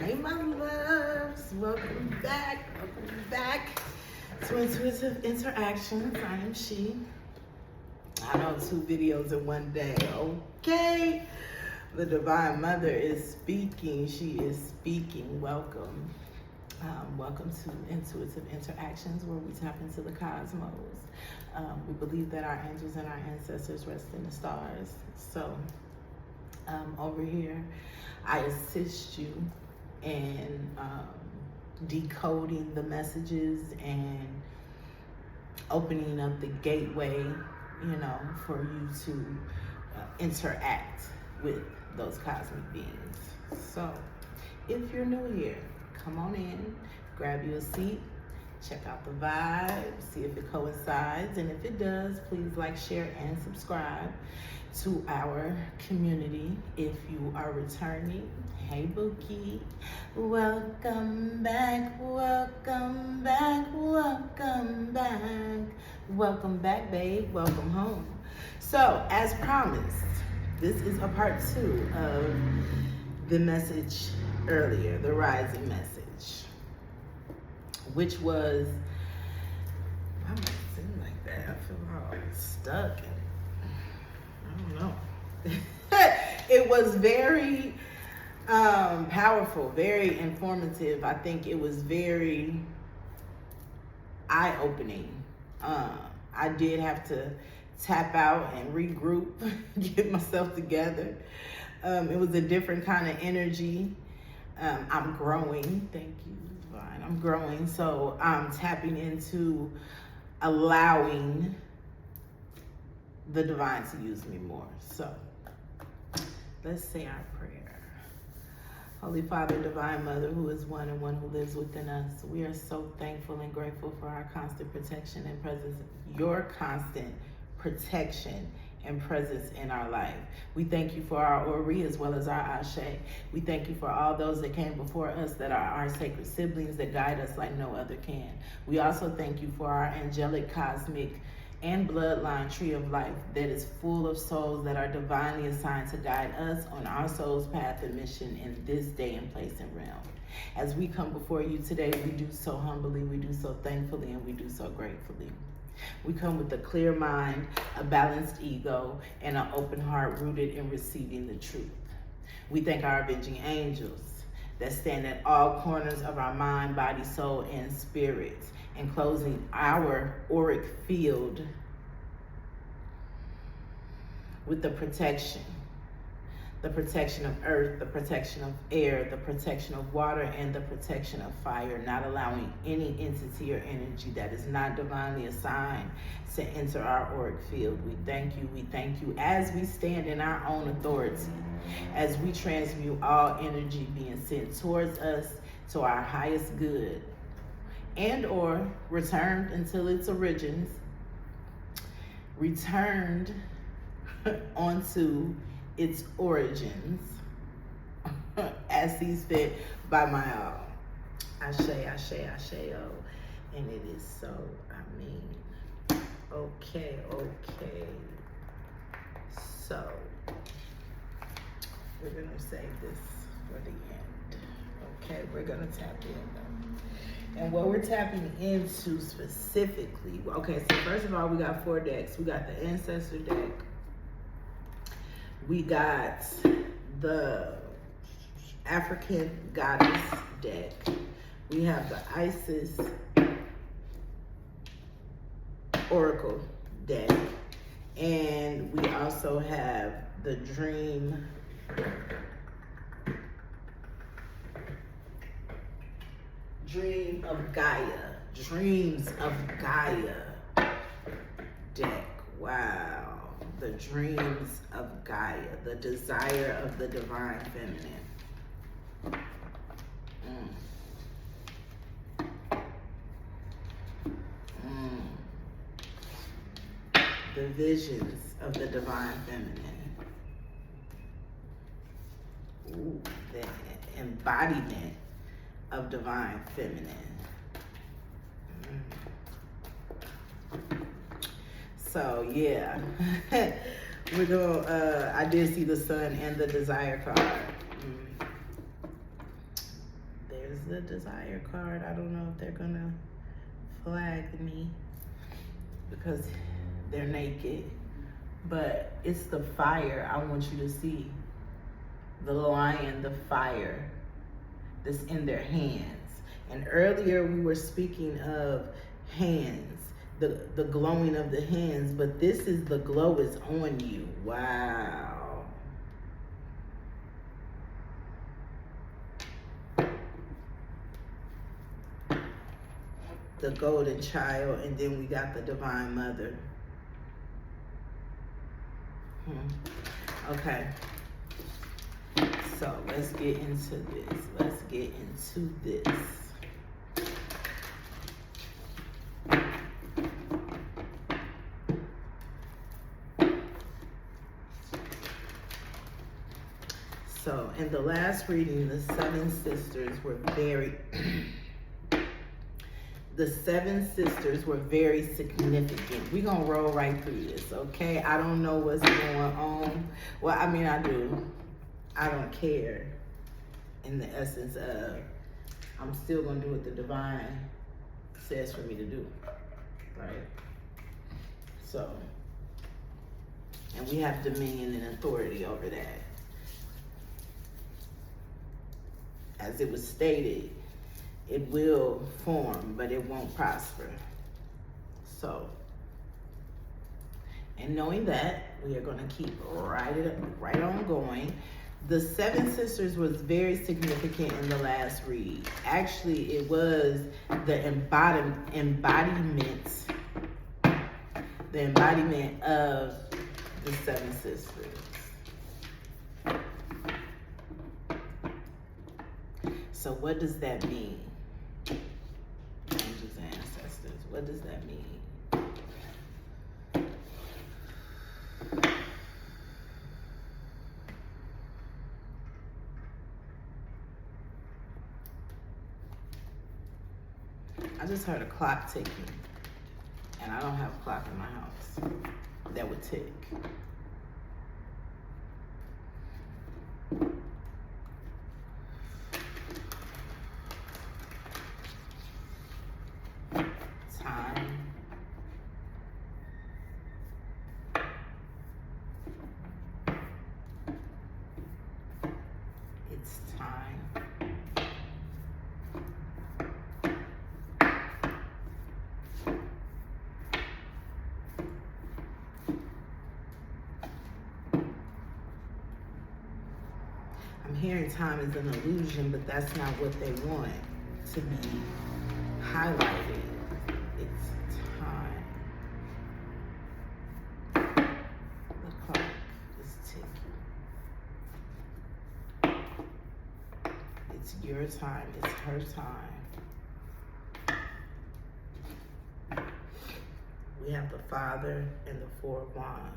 Hey, my loves, welcome back to Intuitive Interactions. I am she. I know 2 videos in one day, okay? The Divine Mother is speaking, she is speaking. Welcome. Welcome to Intuitive Interactions, where we tap into the cosmos. We believe that our angels and our ancestors rest in the stars. So over here, I assist you in decoding the messages and opening up the gateway, for you to interact with those cosmic beings. So if you're new here, come on in, grab you a seat, check out the vibe, see if it coincides, and if it does, please like, share, and subscribe to our community. If you are returning, hey Bookie, welcome back, welcome back, welcome back, welcome back, babe, welcome home. So, as promised, this is a part 2 of the message earlier, the rising message, which was, why am I sitting like that? I feel all stuck and I don't know. It was very powerful, very informative. I think it was very eye-opening. I did have to tap out and regroup, get myself together. It was a different kind of energy. I'm growing. Thank you, Divine. I'm growing. So I'm tapping into allowing the Divine to use me more. So let's say our prayer. Holy Father, Divine Mother, who is one and one who lives within us, we are so thankful and grateful for our constant protection and presence, your constant protection and presence in our life. We thank you for our Ori as well as our Ashe. We thank you for all those that came before us that are our sacred siblings that guide us like no other can. We also thank you for our angelic, cosmic, and bloodline tree of life that is full of souls that are divinely assigned to guide us on our soul's path and mission in this day and place and realm. As we come before you today, we do so humbly, we do so thankfully, and we do so gratefully. We come with a clear mind, a balanced ego, and an open heart rooted in receiving the truth. We thank our avenging angels that stand at all corners of our mind, body, soul, and spirit, enclosing our auric field with the protection of earth, the protection of air, the protection of water, and the protection of fire, not allowing any entity or energy that is not divinely assigned to enter our auric field. We thank you as we stand in our own authority, as we transmute all energy being sent towards us to our highest good, and or returned until its origins, returned onto its origins, as sees fit by my all. Ashe, ashe, ashe, oh. And it is so, I mean. Okay. So, we're gonna save this for the end. Okay, we're gonna tap in though. And what we're tapping into specifically, okay, so first of all, we got 4 decks. We got the Ancestor deck. We got the African Goddess deck. We have the Isis Oracle deck. And we also have the Dream of Gaia. Dreams of Gaia deck. Wow. The dreams of Gaia, the desire of the divine feminine. The visions of the divine feminine. Ooh, the embodiment of divine feminine. So yeah, we're gonna, I did see the Sun and the Desire card. There's the desire card. I don't know if they're gonna flag me because they're naked, but it's the fire I want you to see. The lion, the fire that's in their hands. And earlier we were speaking of hands, the glowing of the hands, but this is the glow is on you. Wow. The golden child, and then we got the divine mother. Okay. So let's get into this. Let's get into this. So in the last reading, the seven sisters were very the seven sisters were very significant. We're gonna roll right through this, okay? I don't know what's going on. Well, I mean, I do. I don't care in the essence of I'm still gonna do what the divine says for me to do, right? So, and we have dominion and authority over that. As it was stated, it will form, but it won't prosper. So, and knowing that, we are going to keep right on going. The seven sisters was very significant in the last read. Actually, it was the embodiment of the seven sisters. So what does that mean? Angels and ancestors, what does that mean? I just heard a clock ticking, and I don't have a clock in my house that would tick. Time. It's time. I'm hearing time is an illusion, but that's not what they want to be highlighted. It's time. The clock is ticking. It's your time. It's her time. We have the Father and the Four of Wands.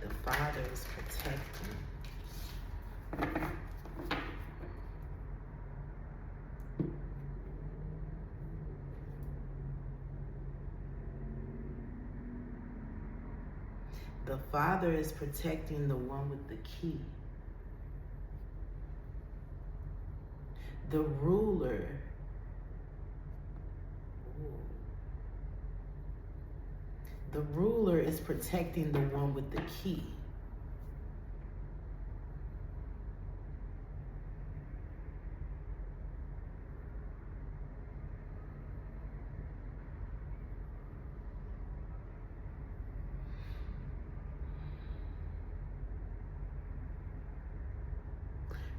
The Father is protecting. The Father is protecting the one with the key. The ruler. The ruler is protecting the one with the key.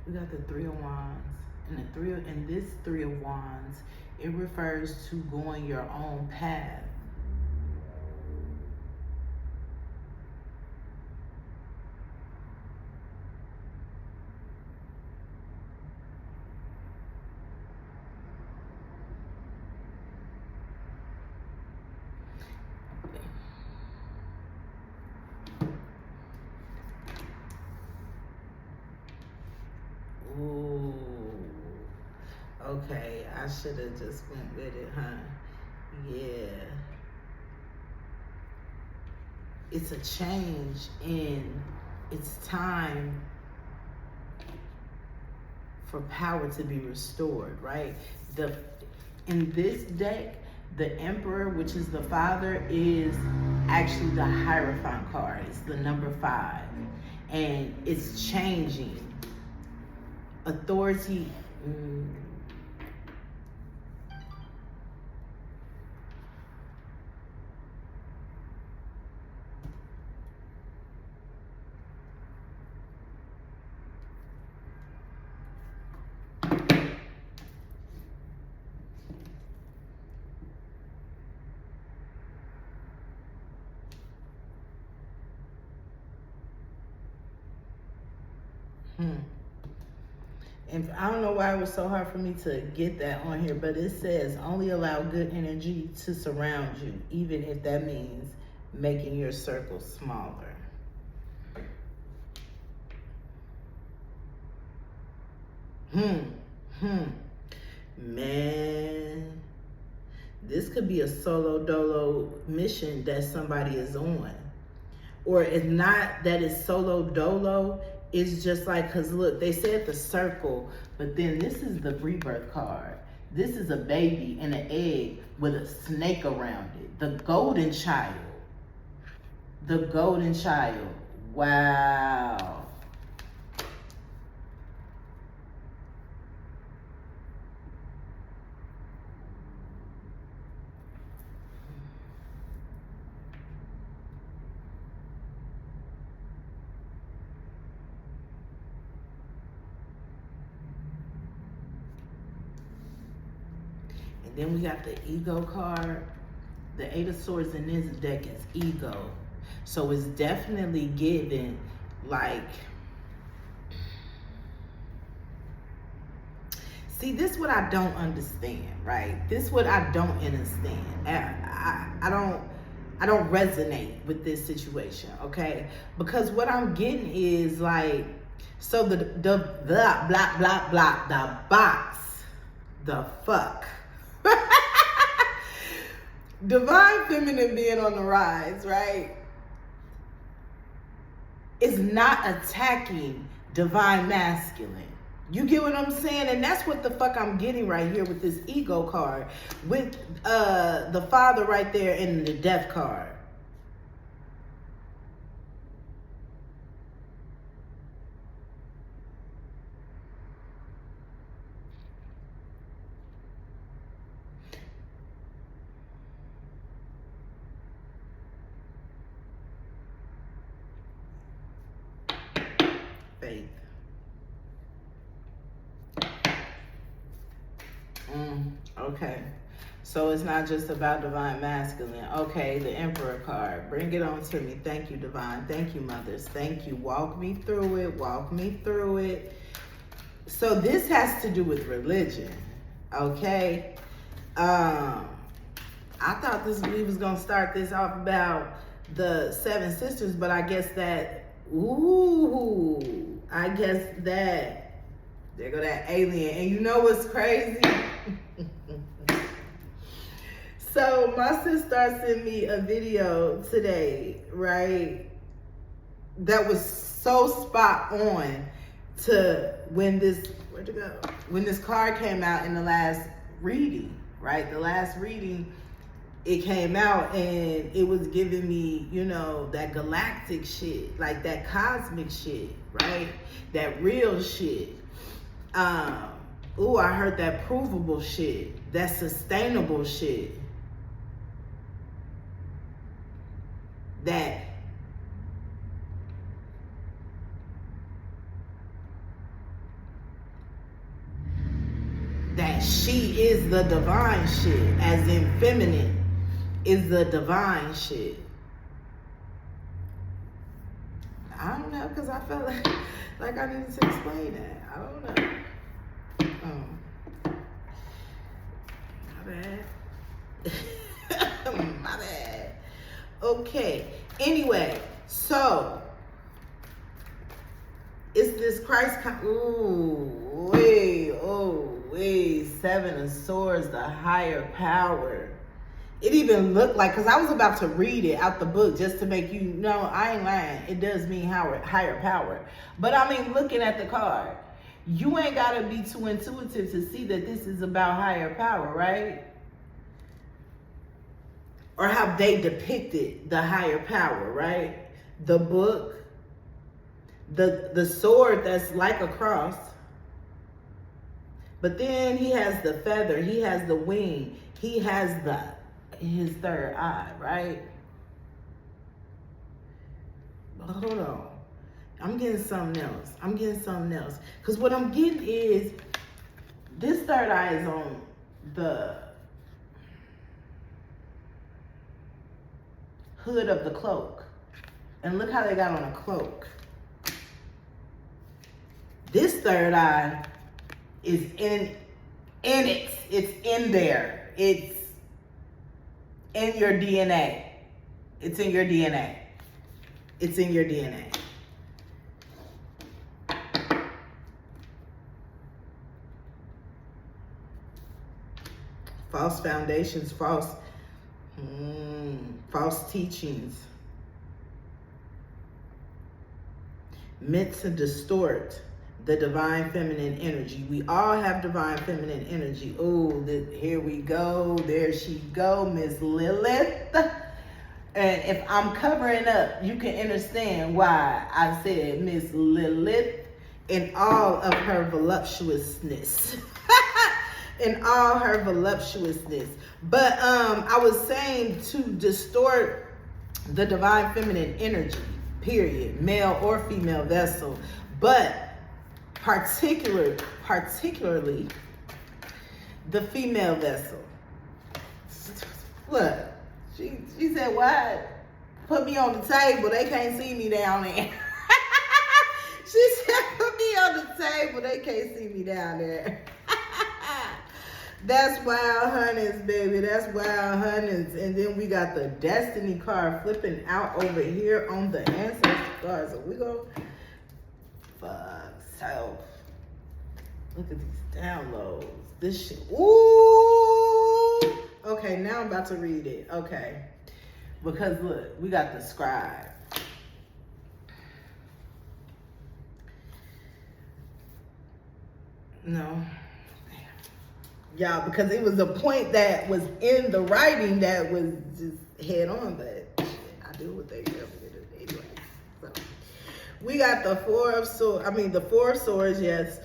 We got the Three of Wands, and this Three of Wands, it refers to going your own path. Okay, I should have just went with it, huh? Yeah. It's a change and it's time for power to be restored, right? In this deck, the Emperor, which is the father, is actually the Hierophant card. It's the number 5. And it's changing. Authority. And I don't know why it was so hard for me to get that on here, but it says only allow good energy to surround you, even if that means making your circle smaller. Man, this could be a solo dolo mission that somebody is on. Or it's not that it's solo dolo, it's just like, because look, they said the circle, but then this is the Rebirth card. This is a baby and an egg with a snake around it. The golden child. The golden child. Wow. And then we got the ego card. The 8 of Swords in this deck is ego. So it's definitely given like, see, this is what I don't understand, right? This is what I don't understand. I don't resonate with this situation, okay? Because what I'm getting is like, so the blah, blah, blah, blah, the box, the fuck. Divine feminine being on the rise, right? Is not attacking divine masculine. You get what I'm saying? And that's what the fuck I'm getting right here with this ego card. With the father right there and the death card. Faith. Okay. So it's not just about divine masculine. Okay, the Emperor card. Bring it on to me. Thank you, divine. Thank you, mothers. Thank you. Walk me through it. Walk me through it. So this has to do with religion. Okay. I thought we was gonna start this off about the 7 sisters, but I guess that, there go that alien. And you know what's crazy? So my sister sent me a video today, right? That was so spot on to when this, where'd it go? When this card came out in the last reading, right? The last reading, it came out and it was giving me, you know, that galactic shit, like that cosmic shit, right? That real shit. Ooh, I heard that provable shit, that sustainable shit. That she is the divine shit, as in feminine is the divine shit. I don't know, because I felt like I needed to explain that. I don't know. My bad. My bad. Okay. Anyway, so it's this Christ. Ooh, wait. Oh, wait. wait, Seven of Swords, the higher power. It even looked like, because I was about to read it out the book just to make you know, I ain't lying. It does mean higher power. But I mean, looking at the card, you ain't got to be too intuitive to see that this is about higher power, right? Or how they depicted the higher power, right? The book, the sword that's like a cross. But then he has the feather, he has the wing, he has his third eye, right? But hold on. I'm getting something else. Because what I'm getting is this third eye is on the hood of the cloak. And look how they got on a cloak. This third eye is in it. It's in there. It's in your DNA. It's in your DNA. It's in your DNA. False foundations, false teachings. Meant to distort the divine feminine energy. We all have divine feminine energy. Oh, here we go. There she go, Miss Lilith. And if I'm covering up, you can understand why I said Miss Lilith in all of her voluptuousness. In all her voluptuousness. But I was saying to distort the divine feminine energy, period, male or female vessel. But particularly the female vessel. Look, she said, what? Put me on the table, they can't see me down there. She said, put me on the table, they can't see me down there. That's Wild Hunters, baby. That's Wild Hunters. And then we got the Destiny card flipping out over here on the Ancestor card. So we go, fuck self. Look at these downloads. This shit. Ooh. Okay, now I'm about to read it. Okay. Because look, we got the scribe. No. Y'all, because it was a point that was in the writing that was just head on, but shit, I do what they tell me to do anyway. So we got the Four of Swords, yes,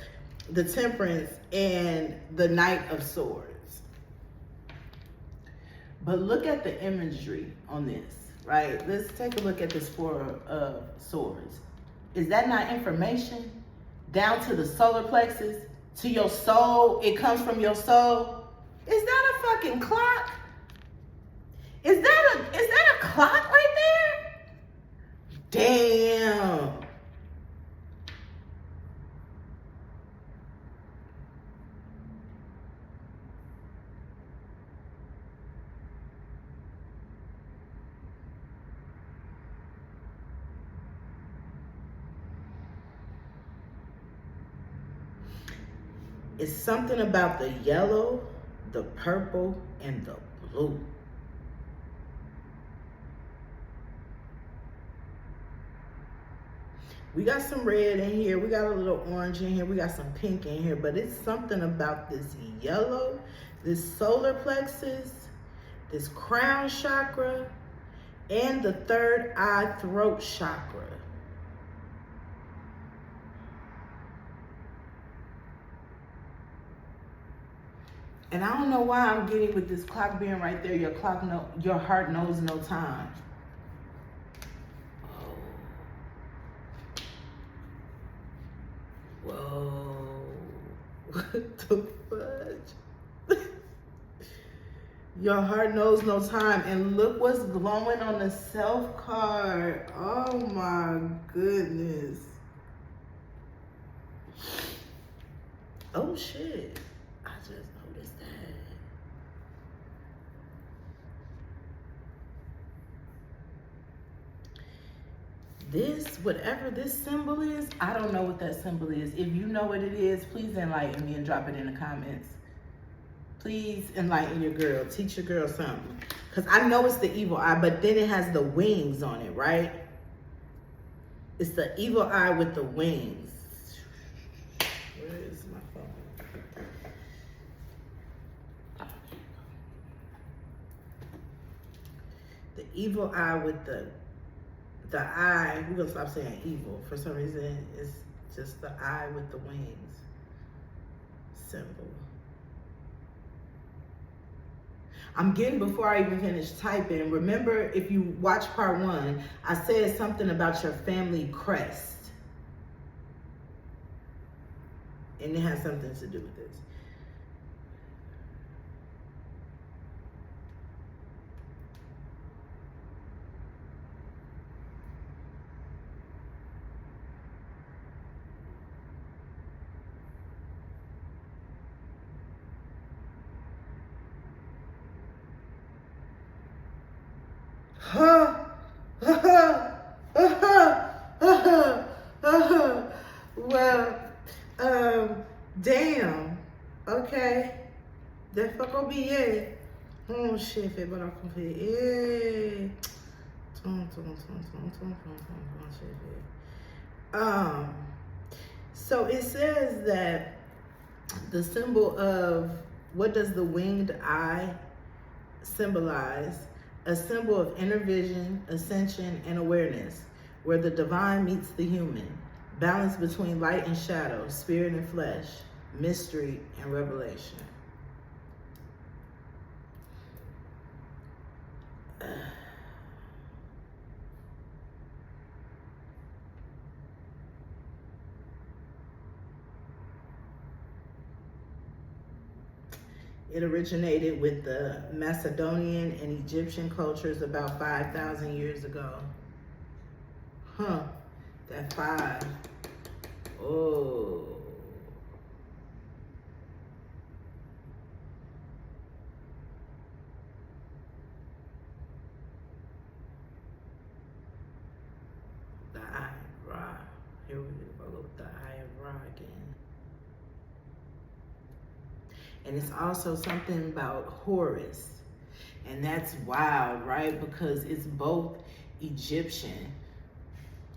the Temperance, and the Knight of Swords. But look at the imagery on this, right? Let's take a look at this Four of Swords. Is that not information down to the solar plexus? To your soul, it comes from your soul. Is that a fucking clock? Is that a clock right there? Damn. It's something about the yellow, the purple, and the blue. We got some red in here. We got a little orange in here. We got some pink in here. But it's something about this yellow, this solar plexus, this crown chakra, and the third eye throat chakra. And I don't know why I'm getting with this clock being right there. Your heart knows no time. Whoa. What the fudge? Your heart knows no time. And look what's glowing on the self card. Oh my goodness. Oh shit. I just noticed that. this, whatever this symbol is, I don't know what that symbol is. If you know what it is, please enlighten me and drop it in the comments. Please enlighten your girl. Teach your girl something. Because I know it's the evil eye, but then it has the wings on it, right? It's the evil eye with the wings. Where is my phone? The evil eye with the eye. We're going to stop saying evil. For some reason, it's just the eye with the wings symbol. I'm getting, before I even finish typing, remember, if you watch part 1, I said something about your family crest. And it has something to do with this. Well, damn. Okay. That fuck gonna be it. Oh shit, fait bon qu'on fait. Eh. So it says that the symbol of, what does the winged eye symbolize? A symbol of inner vision, ascension, and awareness, where the divine meets the human, balance between light and shadow, spirit and flesh, mystery and revelation. It originated with the Macedonian and Egyptian cultures about 5,000 years ago. Huh, that 5. Oh. The Eye of Ra. Here we go with the Eye of Ra again. And it's also something about Horus. And that's wild, right? Because it's both Egyptian.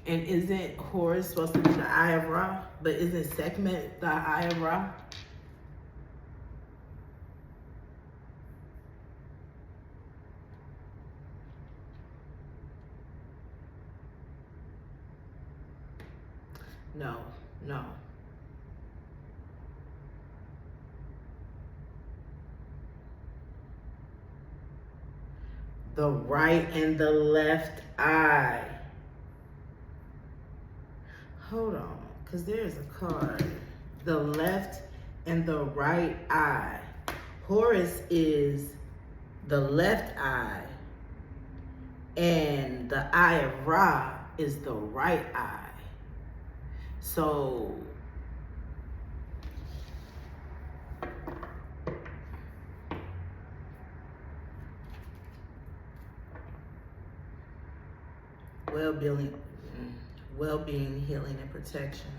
And isn't Horus supposed to be the Eye of Ra? But isn't Sekhmet the Eye of Ra? No, no. The right and the left eye. Hold on, because there's a card. The left and the right eye. Horus is the left eye, and the Eye of Ra is the right eye. So well-being, healing, and protection.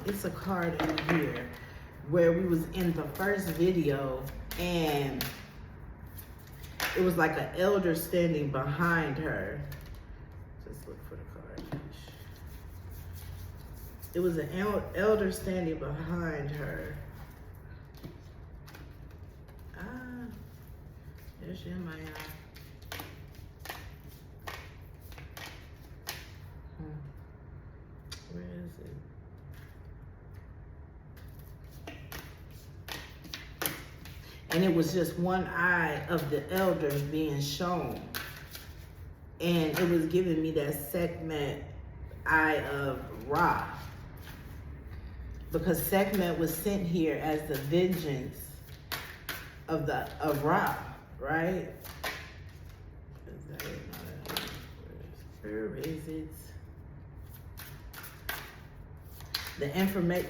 It's a card in here where we was in the first video, and it was like an elder standing behind her. Just look for the card. It was an elder standing behind her. There's Maya. Where is it? And it was just one eye of the elder being shown. And it was giving me that Sekhmet Eye of Ra. Because Sekhmet was sent here as the vengeance of Ra, right? Where is it? The information,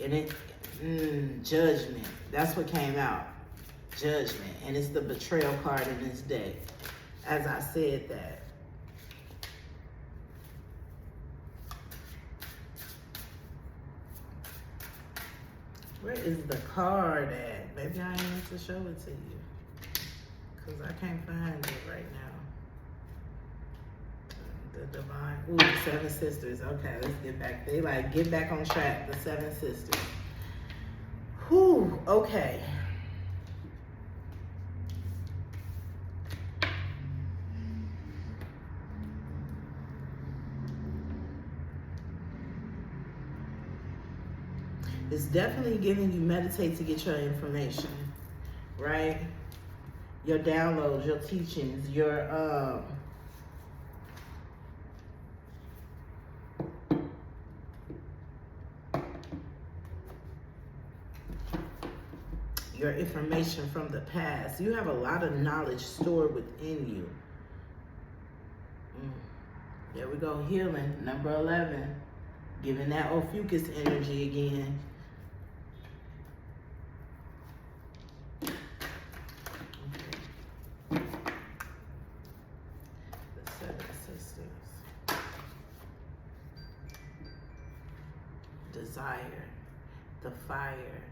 and it, judgment. That's what came out. Judgment. And it's the betrayal card in this deck. As I said that. Where is the card at? Maybe I need to show it to you. Because I can't find it right now. The divine. Ooh, the seven sisters. Okay, let's get back. They like, get back on track. The seven sisters. Whew, okay. It's definitely giving you meditate to get your information, right? Your downloads, your teachings, your information from the past. You have a lot of knowledge stored within you. There we go, healing, number 11. Giving that Ophiuchus energy again. Okay. The seven sisters. Desire, the fire.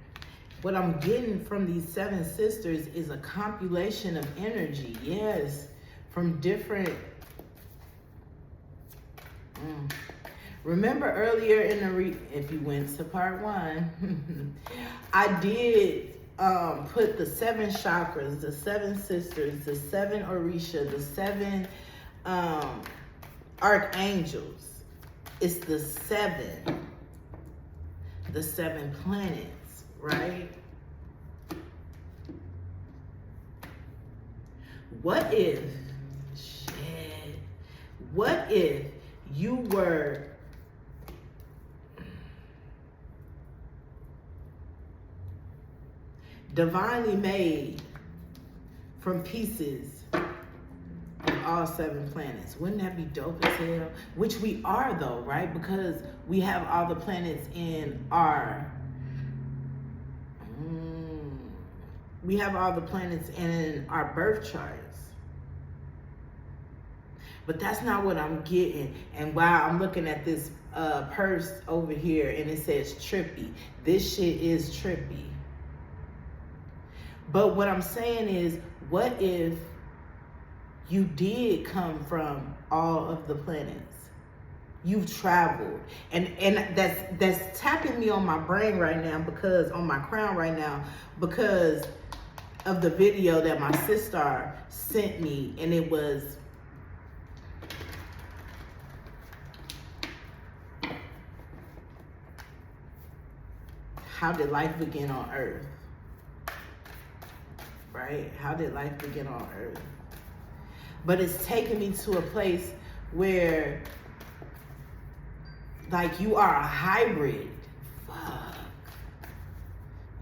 What I'm getting from these seven sisters is a compilation of energy, yes, from different. Remember earlier in the if you went to part 1, I did put the 7 chakras, the 7 sisters, the 7 Orisha, the 7 archangels. It's the 7 planets, right? What if you were divinely made from pieces of all 7 planets? Wouldn't that be dope as hell? Which we are though, right? Because we have all the planets in our birth charts. But that's not what I'm getting. And while I'm looking at this purse over here and it says trippy, this shit is trippy. But what I'm saying is, what if you did come from all of the planets? You've traveled. And that's tapping me on my brain right now, because on my crown right now, because of the video that my sister sent me, and it was how did life begin on Earth? Right? How did life begin on Earth? But it's taken me to a place where, like, you are a hybrid. Fuck.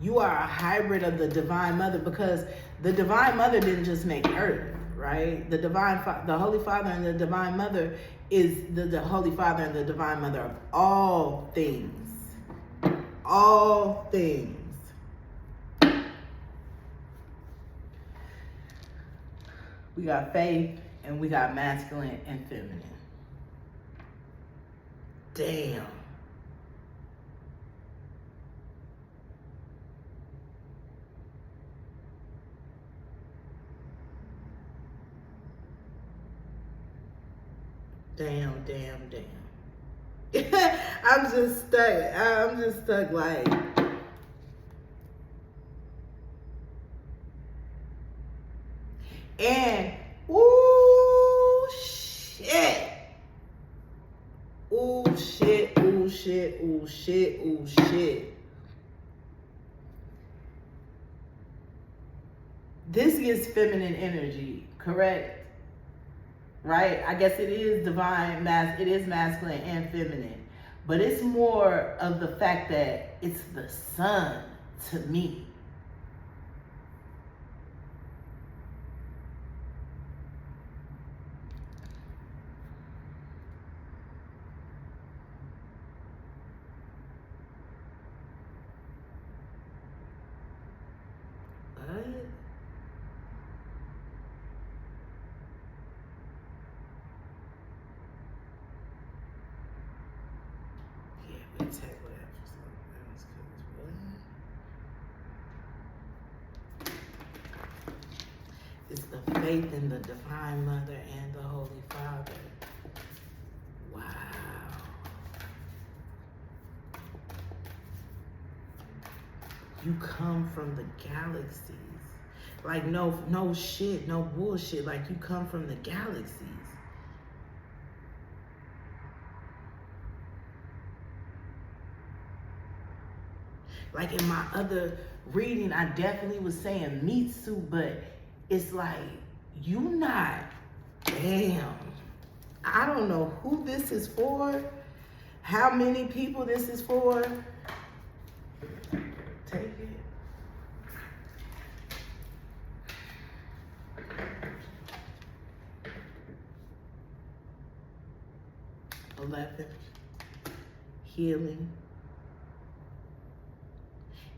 You are a hybrid of the Divine Mother, because the Divine Mother didn't just make Earth, right? The Holy Father and the Divine Mother is the Holy Father and the Divine Mother of all things. All things. We got faith and we got masculine and feminine. Damn. Damn. I'm just stuck like. And, ooh, shit. Ooh, shit, ooh, shit, ooh, shit, ooh, shit. This gives feminine energy, correct? Right? I guess it is divine, it is masculine and feminine. But it's more of the fact that it's the sun to me. It's the faith in the Divine Mother and the Holy Father. Wow. You come from the galaxies. Like no shit, no bullshit. Like you come from the galaxies. Like in my other reading, I definitely was saying Mitsu, but it's like, you not, damn. I don't know who this is for, how many people this is for. Take it. Healing.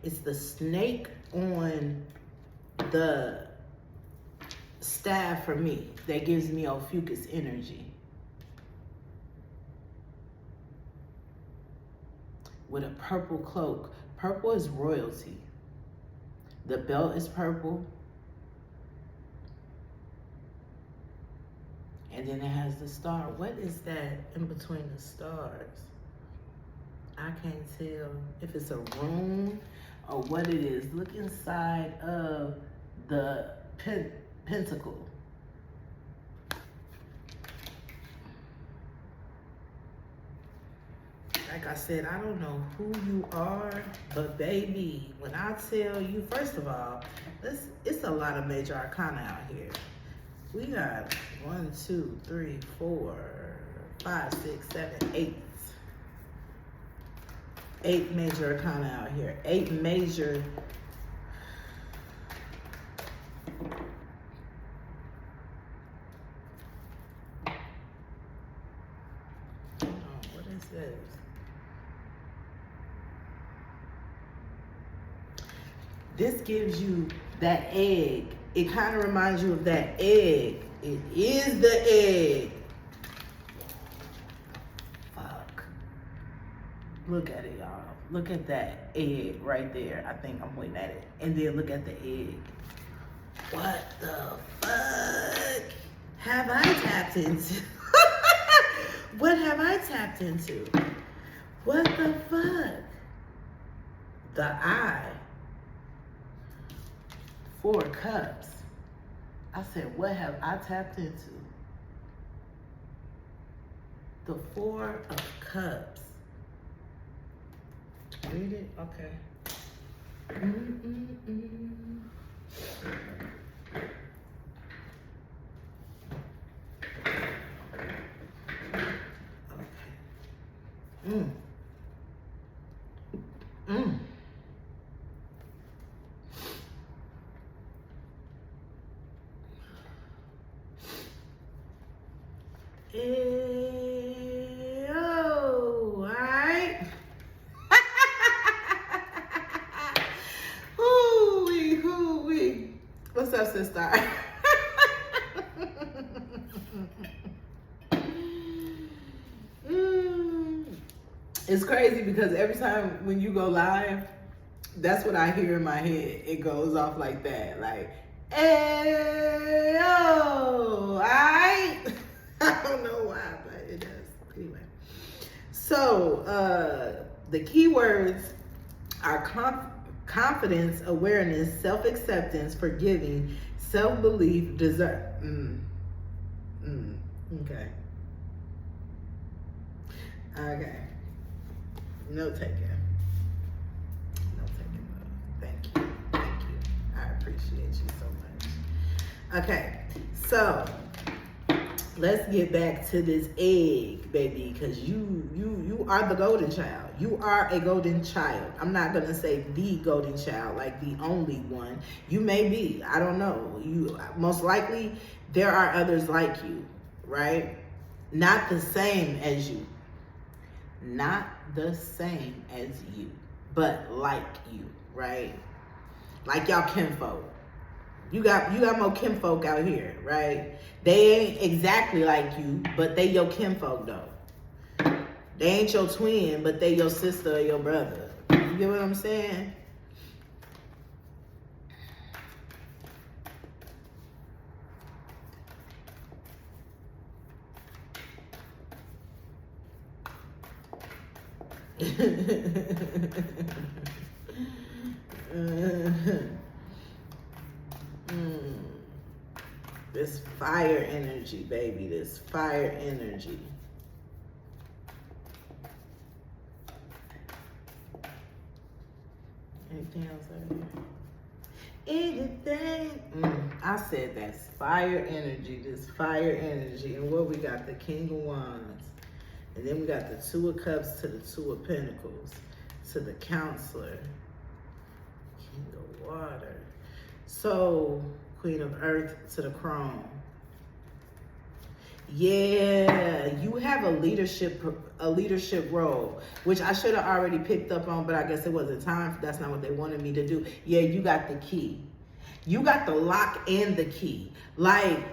It's the snake on the staff for me that gives me Ophiuchus energy. With a purple cloak. Purple is royalty. The belt is purple. And then it has the star. What is that in between the stars? I can't tell if it's a rune or what it is. Look inside of the pentacle. Like I said, I don't know who you are, but baby, when I tell you, first of all, it's a lot of major arcana out here. We got 1, 2, 3, 4, 5, 6, 7, 8. 8 major arcana out here. 8 major. Oh, what is this? This gives you that egg. It kind of reminds you of that egg. It is the egg. Fuck. Look at it, y'all. Look at that egg right there. I think I'm pointing at it. And then look at the egg. What the fuck have I tapped into? What have I tapped into? What the fuck? The eye. 4 cups. I said, what have I tapped into? The 4 of cups. Read it? Okay. Okay. Oh, alright. Hoo-wee. What's up, sister? It's crazy because every time when you go live, that's what I hear in my head. It goes off like that. Like, hey, oh, alright. I don't know why, but it does. Anyway. So, the keywords are confidence, awareness, self-acceptance, forgiving, self-belief, desire. Okay. Okay. No taking. No taking. Thank you. Thank you. I appreciate you so much. Okay. So, let's get back to this egg, baby, because you are the golden child. You are a golden child. I'm not gonna say the golden child, like the only one. You may be. I don't know. You most likely there are others like you, right? Not the same as you. Not the same as you, but like you, right? Like y'all kinfolk. You got more kinfolk out here, right? They ain't exactly like you, but they your kinfolk though. They ain't your twin, but they your sister or your brother. You get what I'm saying? This fire energy, baby. This fire energy. Anything else over here? Anything? I said that's fire energy. This fire energy. And what we got? The King of Wands. And then we got the Two of Cups to the Two of Pentacles. To the Counselor. King of Water. So, Queen of Earth to the Crone. Yeah, you have a leadership role, which I should have already picked up on, but I guess it wasn't time. That's not what they wanted me to do. Yeah, you got the key. You got the lock and the key. Like,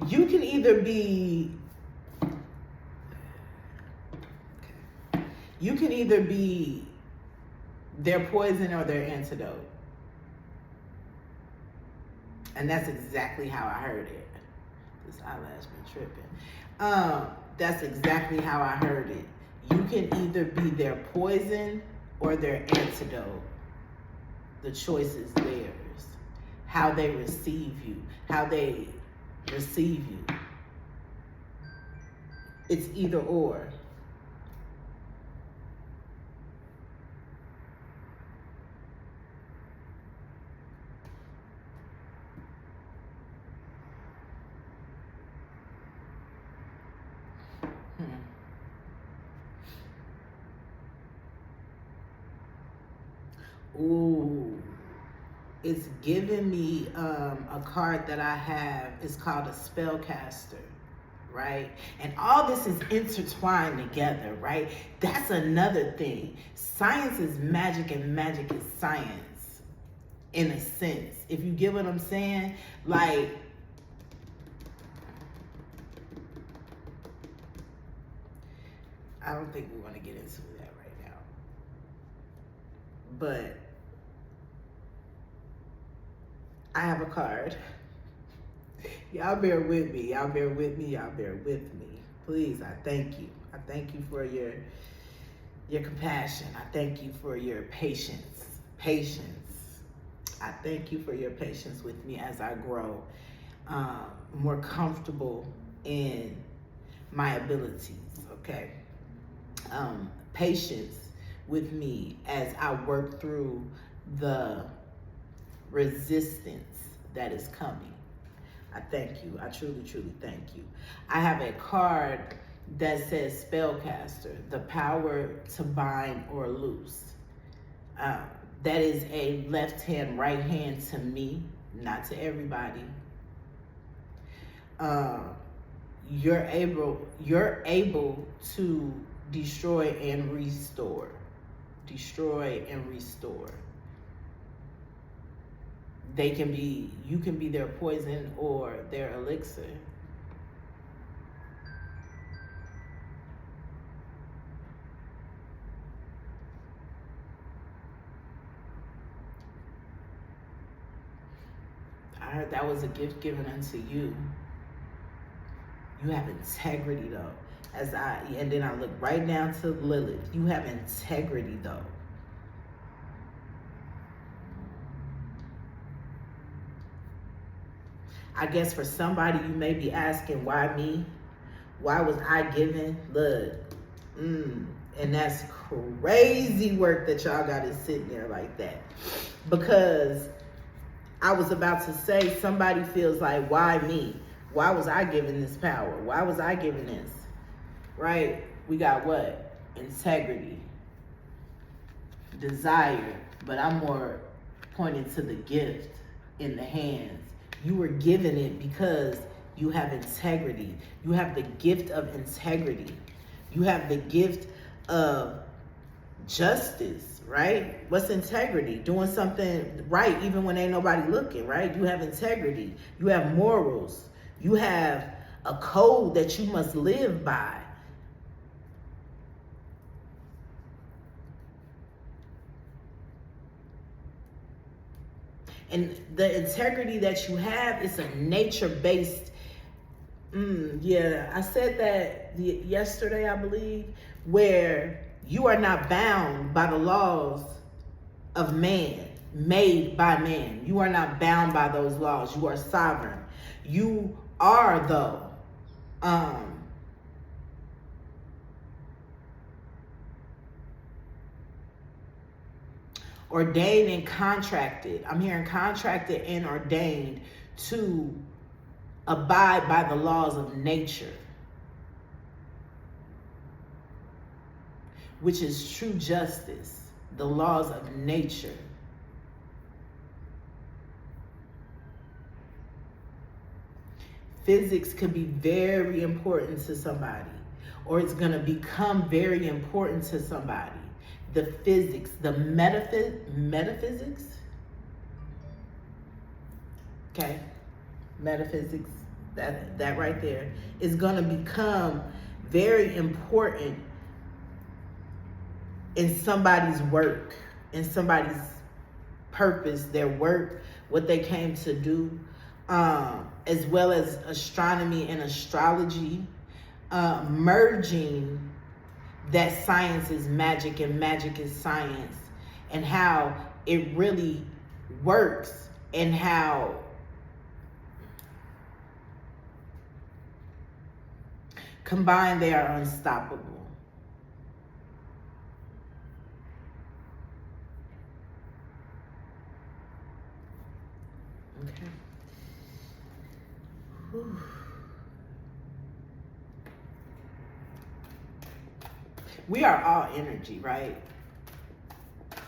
you can either be their poison or their antidote. And that's exactly how I heard it. This eyelash been tripping. That's exactly how I heard it. You can either be their poison or their antidote. The choice is theirs. How they receive you. How they receive you. It's either or. Ooh, it's giving me a card that I have. It's called a spellcaster, right? And all this is intertwined together, right? That's another thing. Science is magic and magic is science, in a sense. If you get what I'm saying? Like, I don't think we want to get into that right now. But I have a card. Y'all bear with me. Y'all bear with me. Y'all bear with me. Please, I thank you. I thank you for your compassion. I thank you for your patience. I thank you for your patience with me as I grow more comfortable in my abilities, okay? Patience with me as I work through the resistance that is coming. I thank you. I truly, truly thank you. I have a card that says Spellcaster, the power to bind or loose. That is a left hand, right hand to me, not to everybody. You're able to destroy and restore. Destroy and restore. You can be their poison or their elixir. I heard that was a gift given unto you. You have integrity though. And then I look right down to Lilith. You have integrity though. I guess for somebody you may be asking, why me? Why was I given? Look, and that's crazy work that y'all got it sitting there like that. Because I was about to say, somebody feels like, why me? Why was I given this power? Why was I given this? Right? We got what? Integrity. Desire. But I'm more pointing to the gift in the hands. You were given it because you have integrity. You have the gift of integrity. You have the gift of justice, right? What's integrity? Doing something right even when ain't nobody looking, right? You have integrity. You have morals. You have a code that you must live by. And the integrity that you have is a nature-based Yeah, I said that yesterday, I believe, where you are not bound by the laws of man, made by man. You are not bound by those laws. You are sovereign. You are, though, ordained and contracted. I'm hearing contracted and ordained to abide by the laws of nature, which is true justice, the laws of nature. Physics could be very important to somebody, or it's going to become very important to somebody. The physics, the metaphysics, okay, metaphysics, that right there is going to become very important in somebody's work, in somebody's purpose, their work, what they came to do, as well as astronomy and astrology, merging that science is magic and magic is science, and how it really works, and how combined they are unstoppable. Okay. Whew. We are all energy, right?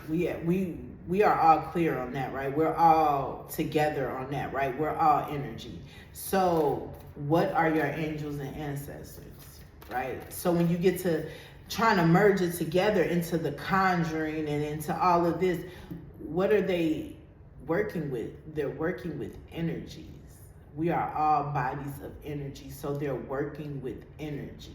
We are all clear on that, right? We're all together on that, right? We're all energy. So what are your angels and ancestors, right? So when you get to trying to merge it together into the conjuring and into all of this, what are they working with? They're working with energies. We are all bodies of energy, so they're working with energies.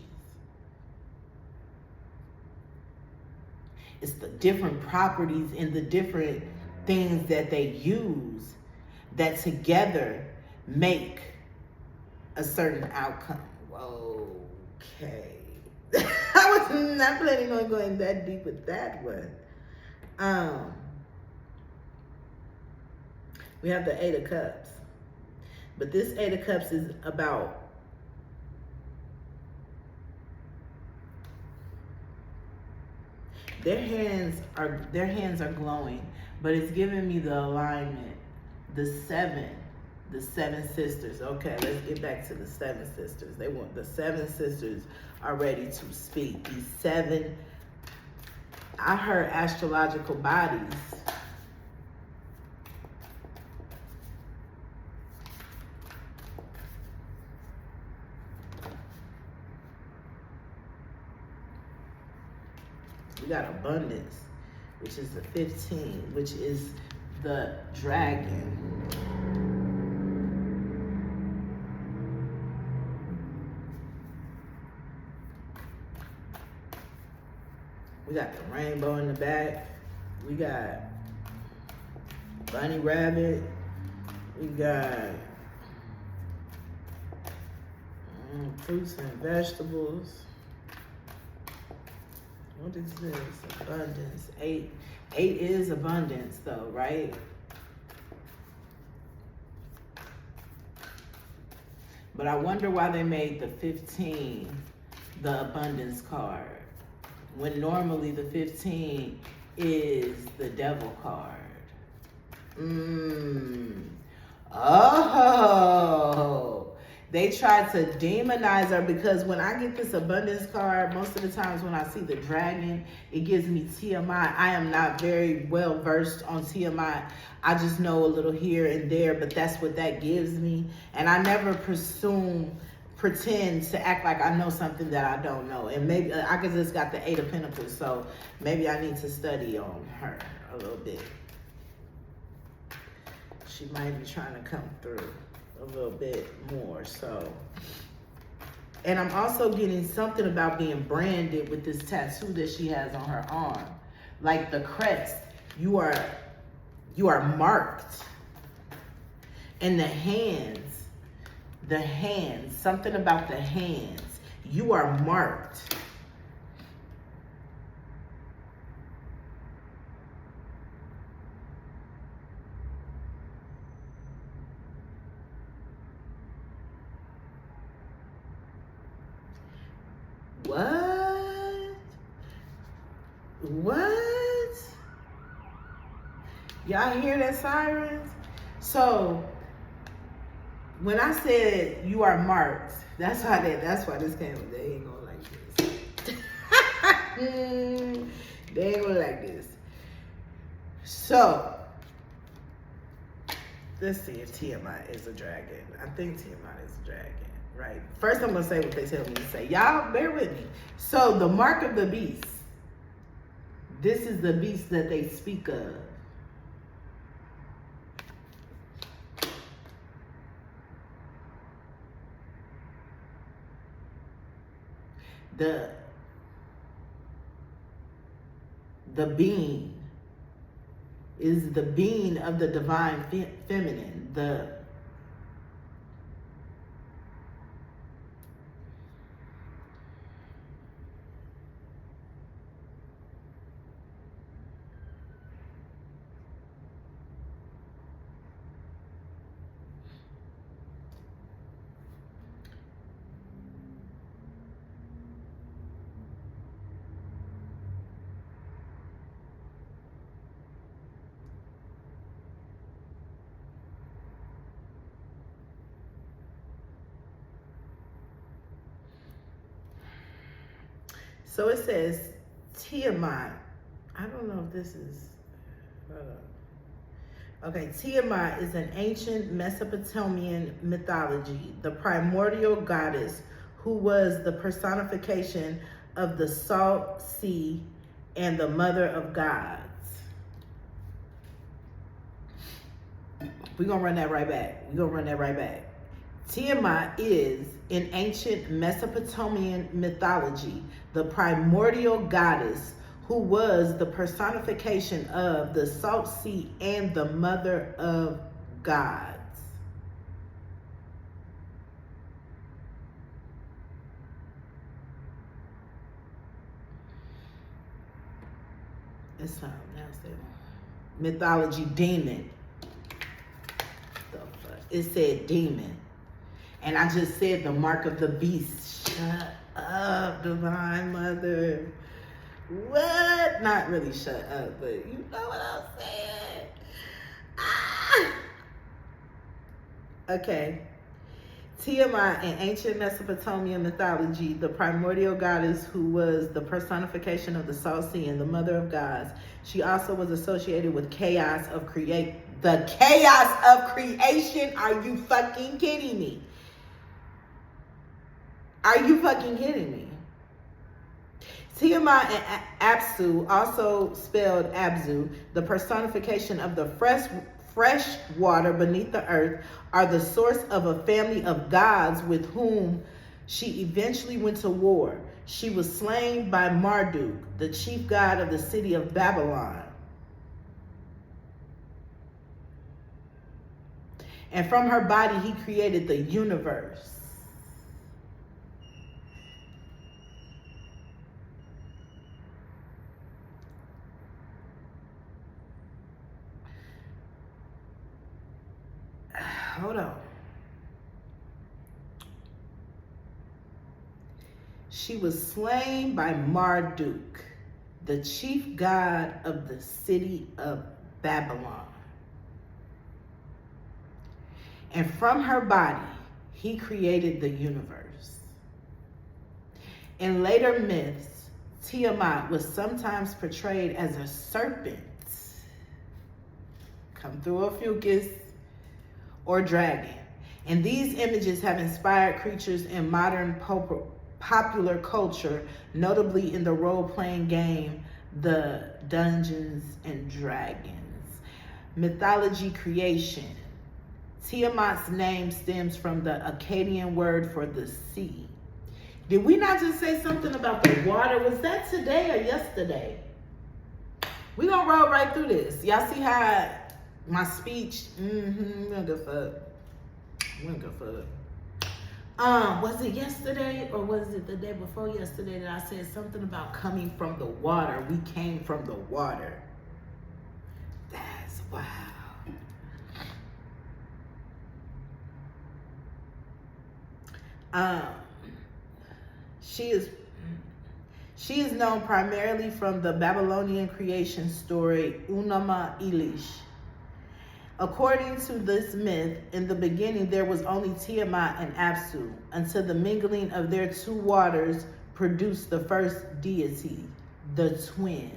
It's the different properties and the different things that they use that together make a certain outcome. Okay. I was not planning on going that deep with that one. We have the Eight of Cups. But this Eight of Cups is about their hands are glowing, but it's giving me the alignment. The seven sisters. Okay, let's get back to the seven sisters. The seven sisters are ready to speak. These seven, I heard astrological bodies. We got abundance, which is the 15, which is the dragon. We got the rainbow in the back. We got bunny rabbit. We got fruits and vegetables. What is this? Abundance. 8. 8 is abundance though, right? But I wonder why they made the 15 the abundance card, when normally the 15 is the devil card. Oh, they tried to demonize her, because when I get this abundance card, most of the times when I see the dragon, it gives me TMI. I am not very well versed on TMI. I just know a little here and there, but that's what that gives me. And I never pretend to act like I know something that I don't know. And maybe I just got the 8 of Pentacles, so maybe I need to study on her a little bit. She might be trying to come through a little bit more, so. And I'm also getting something about being branded with this tattoo that she has on her arm. Like the crest, you are marked. And the hands, The hands, something about the hands. You are marked. What? What? Y'all hear that sirens? So when I said you are marked, that's why this came. They ain't gonna like this. They ain't gonna like this. So let's see if Tiamat is a dragon. I think Tiamat is a dragon, right? First I'm gonna say what they tell me to say. Y'all bear with me. So the mark of the beast. This is the beast that they speak of. The being is the being of the divine feminine. So it says Tiamat. I don't know if this is, hold on. Okay, Tiamat is an ancient Mesopotamian mythology, the primordial goddess who was the personification of the salt sea and the mother of gods. We're gonna run that right back. Tiamat is, in ancient Mesopotamian mythology, the primordial goddess who was the personification of the salt sea and the mother of gods. It's time. Now it's there. Mythology demon. The fuck? It said demon. And I just said the mark of the beast. Shut up, divine mother. What? Not really shut up, but you know what I'm saying. Ah! Okay. Tiamat in ancient Mesopotamian mythology, the primordial goddess who was the personification of the salt sea and the mother of gods. She also was associated with the chaos of creation. Are you fucking kidding me? Are you fucking kidding me? Tiamat and Apsu, also spelled Abzu, the personification of the fresh water beneath the earth, are the source of a family of gods with whom she eventually went to war. She was slain by Marduk, the chief god of the city of Babylon. And from her body, he created the universe. Hold on. She was slain by Marduk, the chief god of the city of Babylon. And from her body, he created the universe. In later myths, Tiamat was sometimes portrayed as a serpent, come through a fucus, or dragon. And these images have inspired creatures in modern popular culture, notably in the role-playing game, the Dungeons and Dragons. Mythology creation. Tiamat's name stems from the Akkadian word for the sea. Did we not just say something about the water? Was that today or yesterday? We're gonna roll right through this. Y'all see how my speech, we don't give a fuck. Was it yesterday or was it the day before yesterday that I said something about coming from the water? We came from the water. That's wow. She is known primarily from the Babylonian creation story Unama Elish. According to this myth, in the beginning there was only Tiamat and Apsu, until the mingling of their two waters produced the first deity, the twins.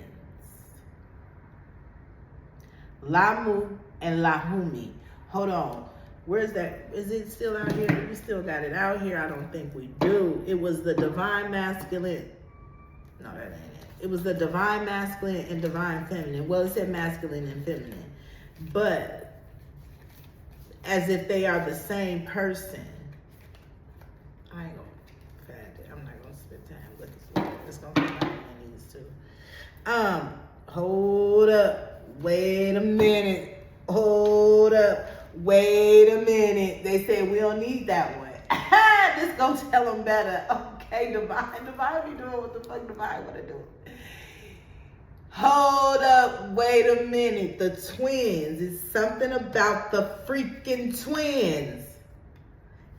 Lamu and Lahumi. Hold on. Where's that? Is it still out here? We still got it out here. I don't think we do. It was the divine masculine. No, that ain't it. It was the divine masculine and divine feminine. Well, it said masculine and feminine. But as if they are the same person. I ain't gonna find it. I'm not gonna spend time looking for it. It's gonna come out in these two. Hold up. Wait a minute. Hold up. Wait a minute. They said we don't need that one. This gonna tell them better. Okay, divine be doing what the fuck divine wanna do. Hold up, wait a minute. The twins. It's something about the freaking twins.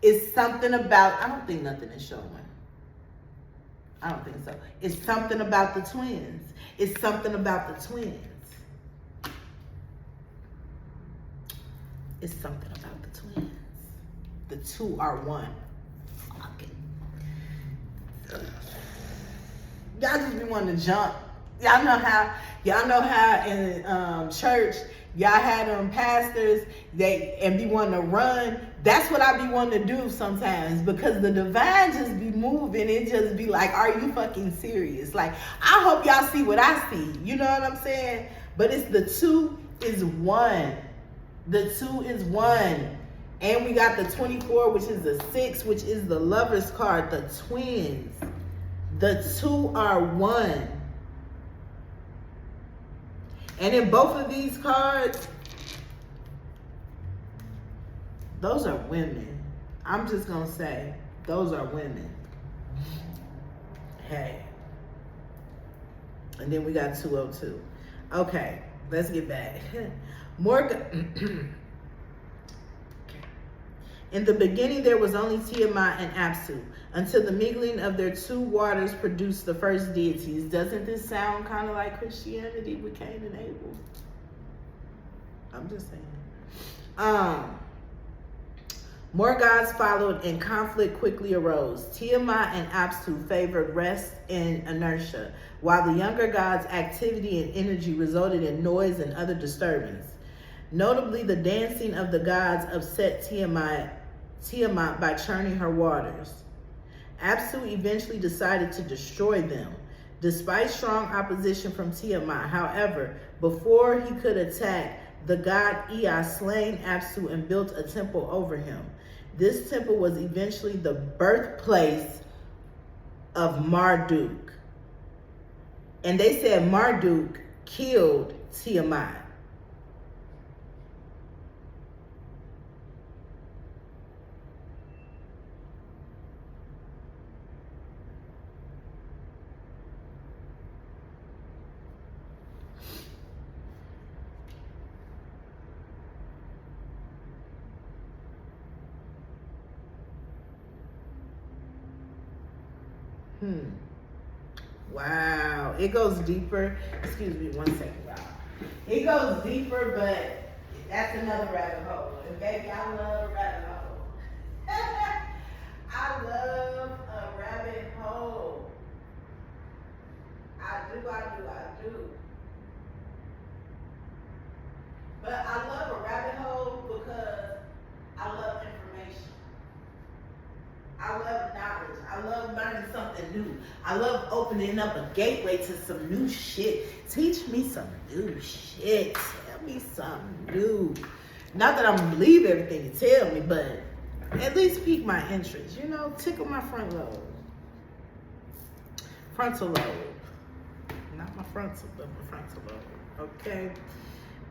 It's something about, I don't think nothing is showing. I don't think so. It's something about the twins. It's something about the twins. It's something about the twins. The two are one. Fuck it. Y'all just be wanting to jump. Y'all know how in church y'all had them pastors and be wanting to run. That's what I be wanting to do sometimes, because the divine just be moving. It just be like, are you fucking serious? Like, I hope y'all see what I see. You know what I'm saying? But it's the two is one. The two is one. And we got the 24, which is the 6, which is the lover's card, the twins. The two are one. And in both of these cards, those are women. I'm just going to say, those are women. Hey. And then we got 202. Okay, let's get back. Morgan. In the beginning, there was only Tiamat and Apsu, until the mingling of their two waters produced the first deities. Doesn't this sound kind of like Christianity with Cain and Abel? I'm just saying. More gods followed and conflict quickly arose. Tiamat and Apsu favored rest and inertia, while the younger gods' activity and energy resulted in noise and other disturbance. Notably, the dancing of the gods upset Tiamat by churning her waters. Apsu eventually decided to destroy them. Despite strong opposition from Tiamat, however, before he could attack, the god Ea slain Apsu and built a temple over him. This temple was eventually the birthplace of Marduk. And they said Marduk killed Tiamat. Wow, it goes deeper. Excuse me 1 second, y'all. It goes deeper, but that's another rabbit hole. And baby, I love rabbit hole. I love a rabbit hole. I do. But I love a rabbit hole because I love information. I love knowledge. I love learning something new. I love opening up a gateway to some new shit. Teach me some new shit. Tell me something new. Not that I'm gonna believe everything you tell me, but at least pique my interest. You know, tickle my front lobe. Frontal lobe. Not my frontal, but my frontal lobe. Okay?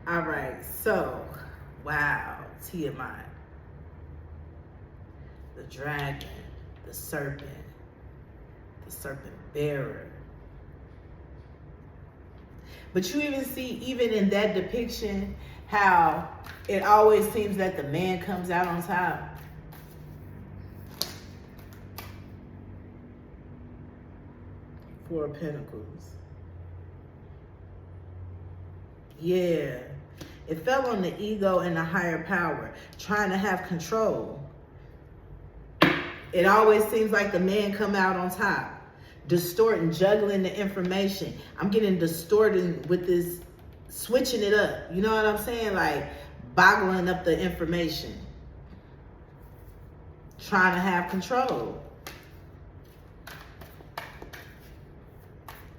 All right. So, wow. Tiamat. the dragon, the serpent bearer. But you even see, even in that depiction, how it always seems that the man comes out on top. Four of Pentacles. Yeah. It fell on the ego and the higher power, trying to have control. It always seems like the man come out on top. Distorting, juggling the information. I'm getting distorted with this, switching it up. You know what I'm saying? Like boggling up the information. Trying to have control.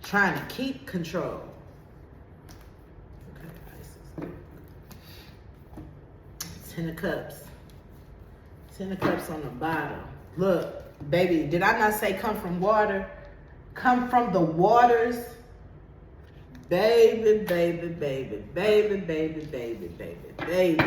Trying to keep control. Okay, Ten of Cups. Ten of Cups on the bottom. Look, baby, did I not say come from water? Come from the waters. Baby, baby, baby, baby, baby, baby, baby, baby.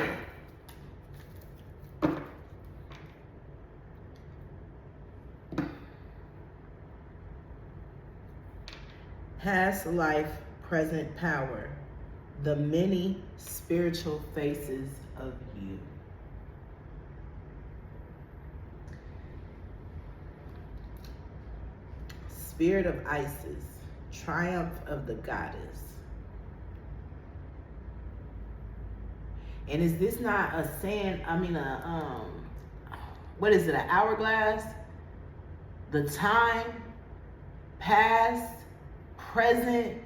Past life, present power. The many spiritual faces of you. Spirit of Isis, triumph of the goddess. And is this not a what is it, an hourglass? The time, past, present,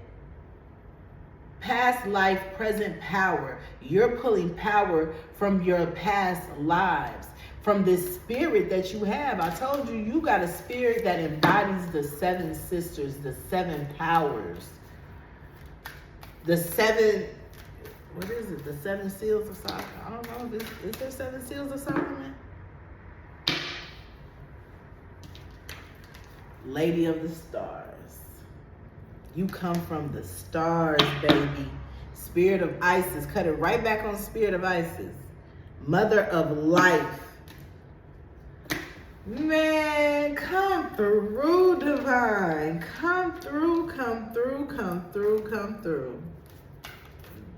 past life, present power. You're pulling power from your past lives, from this spirit that you have. I told you, you got a spirit that embodies the seven sisters, the seven powers, the seven, what is it? The seven seals of Solomon. I don't know. Is there seven seals of Solomon? Lady of the stars. You come from the stars, baby. Spirit of Isis. Cut it right back on Spirit of Isis. Mother of life. Man, come through, divine. Come through, come through, come through, come through.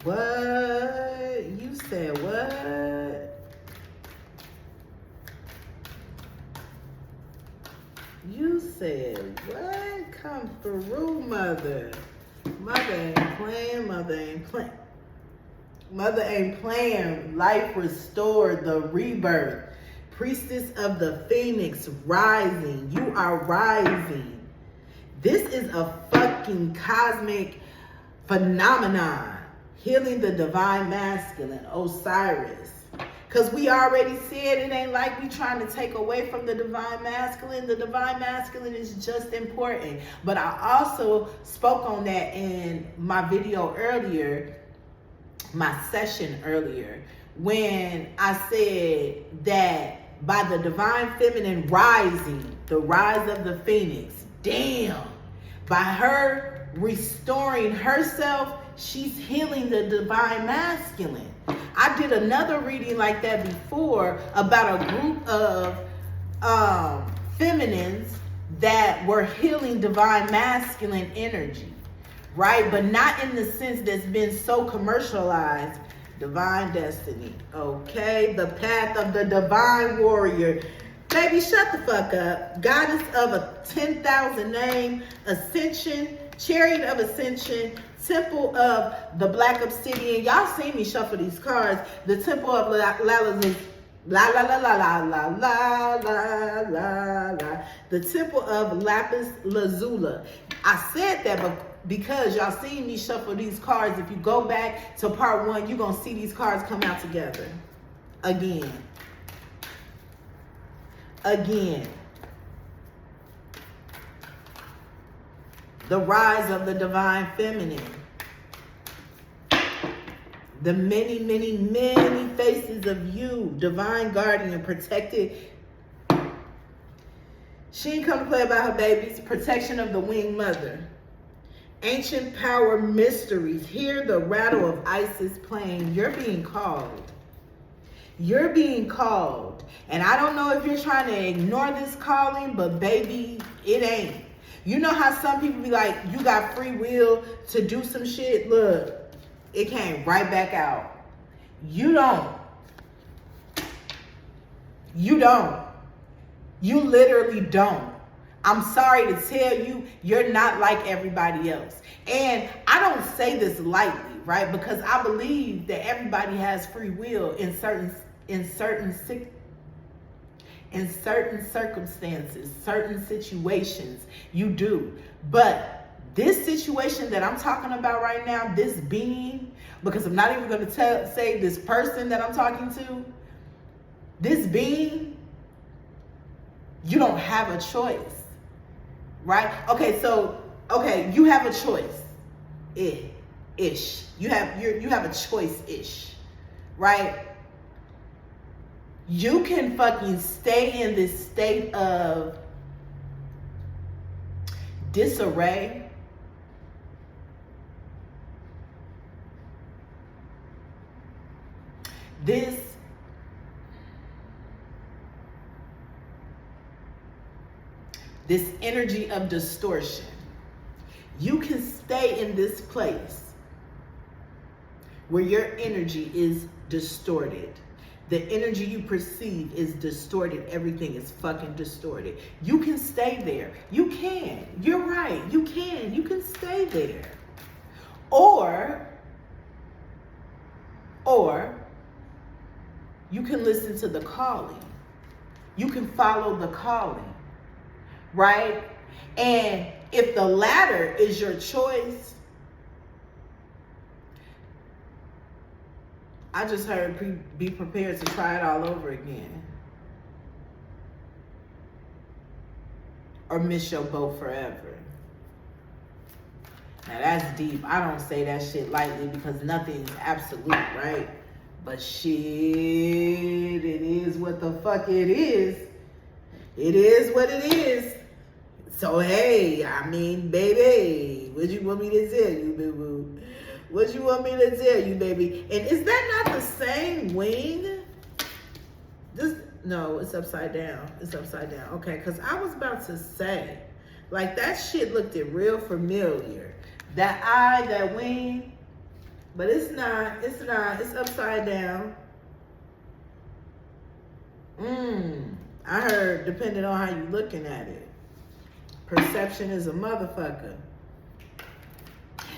What? You said what? You said what? Come through, mother. Mother ain't playing, mother ain't playing. Mother ain't playing. Life restored, the rebirth. Priestess of the Phoenix, rising. You are rising. This is a fucking cosmic phenomenon. Healing the divine masculine, Osiris. Because we already said it ain't like we trying to take away from the divine masculine. The divine masculine is just important. But I also spoke on that in my video earlier, my session earlier, when I said that by the divine feminine rising, the rise of the phoenix, damn, by her restoring herself, she's healing the divine masculine. I did another reading like that before about a group of feminines that were healing divine masculine energy, right? But not in the sense that's been so commercialized. Divine destiny, okay? The path of the divine warrior. Baby, shut the fuck up. Goddess of a 10,000 name, ascension, chariot of ascension, temple of the black obsidian. Y'all seen me shuffle these cards. The temple of the temple of lapis lazuli. I said that because y'all seen me shuffle these cards. If you go back to part 1, you're gonna see these cards come out together again. The rise of the divine feminine. The many, many, many faces of you. Divine guardian, protected. She ain't come to play about her babies. Protection of the winged mother. Ancient power mysteries. Hear the rattle of Isis playing. You're being called. You're being called. And I don't know if you're trying to ignore this calling, but baby, it ain't. You know how some people be like, you got free will to do some shit? Look, it came right back out. You don't. You don't. You literally don't. I'm sorry to tell you, you're not like everybody else. And I don't say this lightly, right? Because I believe that everybody has free will in certain circumstances, certain situations. You do. But this situation that I'm talking about right now, this being, because I'm not even going to say this person that I'm talking to, this being, you don't have a choice, right? Okay, so, you have a choice, ish. You have a choice-ish, right? You can fucking stay in this state of disarray, this energy of distortion. You can stay in this place where your energy is distorted. The energy you perceive is distorted. Everything is fucking distorted. You can stay there. You can. You're right. You can. You can stay there. Or you can listen to the calling. You can follow the calling. Right? And if the latter is your choice, I just heard be prepared to try it all over again. Or miss your boat forever. Now that's deep. I don't say that shit lightly because nothing's absolute, right? But shit, it is what the fuck it is. It is what it is. So hey, I mean, baby, what you want me to tell you, boo-boo? What you want me to tell you, baby? And is that not the same wing? No, it's upside down. It's upside down. Okay, because I was about to say, like, that shit looked real familiar. That eye, that wing, but it's not. It's not. It's upside down. I heard, depending on how you looking at it, perception is a motherfucker.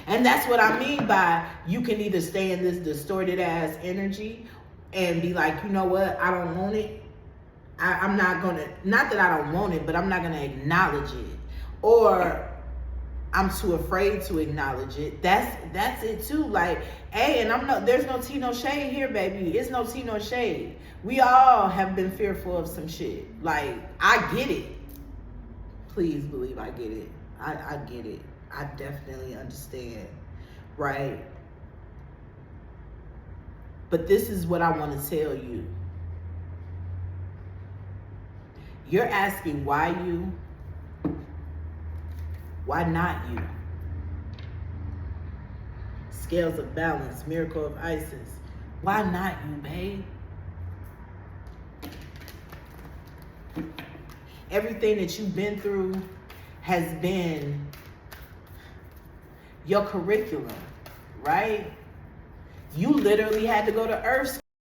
And that's what I mean by you can either stay in this distorted ass energy and be like, you know what, I don't want it. I'm not gonna, not that I don't want it, but I'm not gonna acknowledge it. Or I'm too afraid to acknowledge it. That's it too. Like, hey, and there's no tea, no shade here, baby. It's no tea, no shade. We all have been fearful of some shit. Like, I get it. Please believe I get it. I get it. I definitely understand, right? But this is what I want to tell you. You're asking why you? Why not you? Scales of balance, miracle of Isis. Why not you, babe? Everything that you've been through has been your curriculum, right? You literally had to go to Earth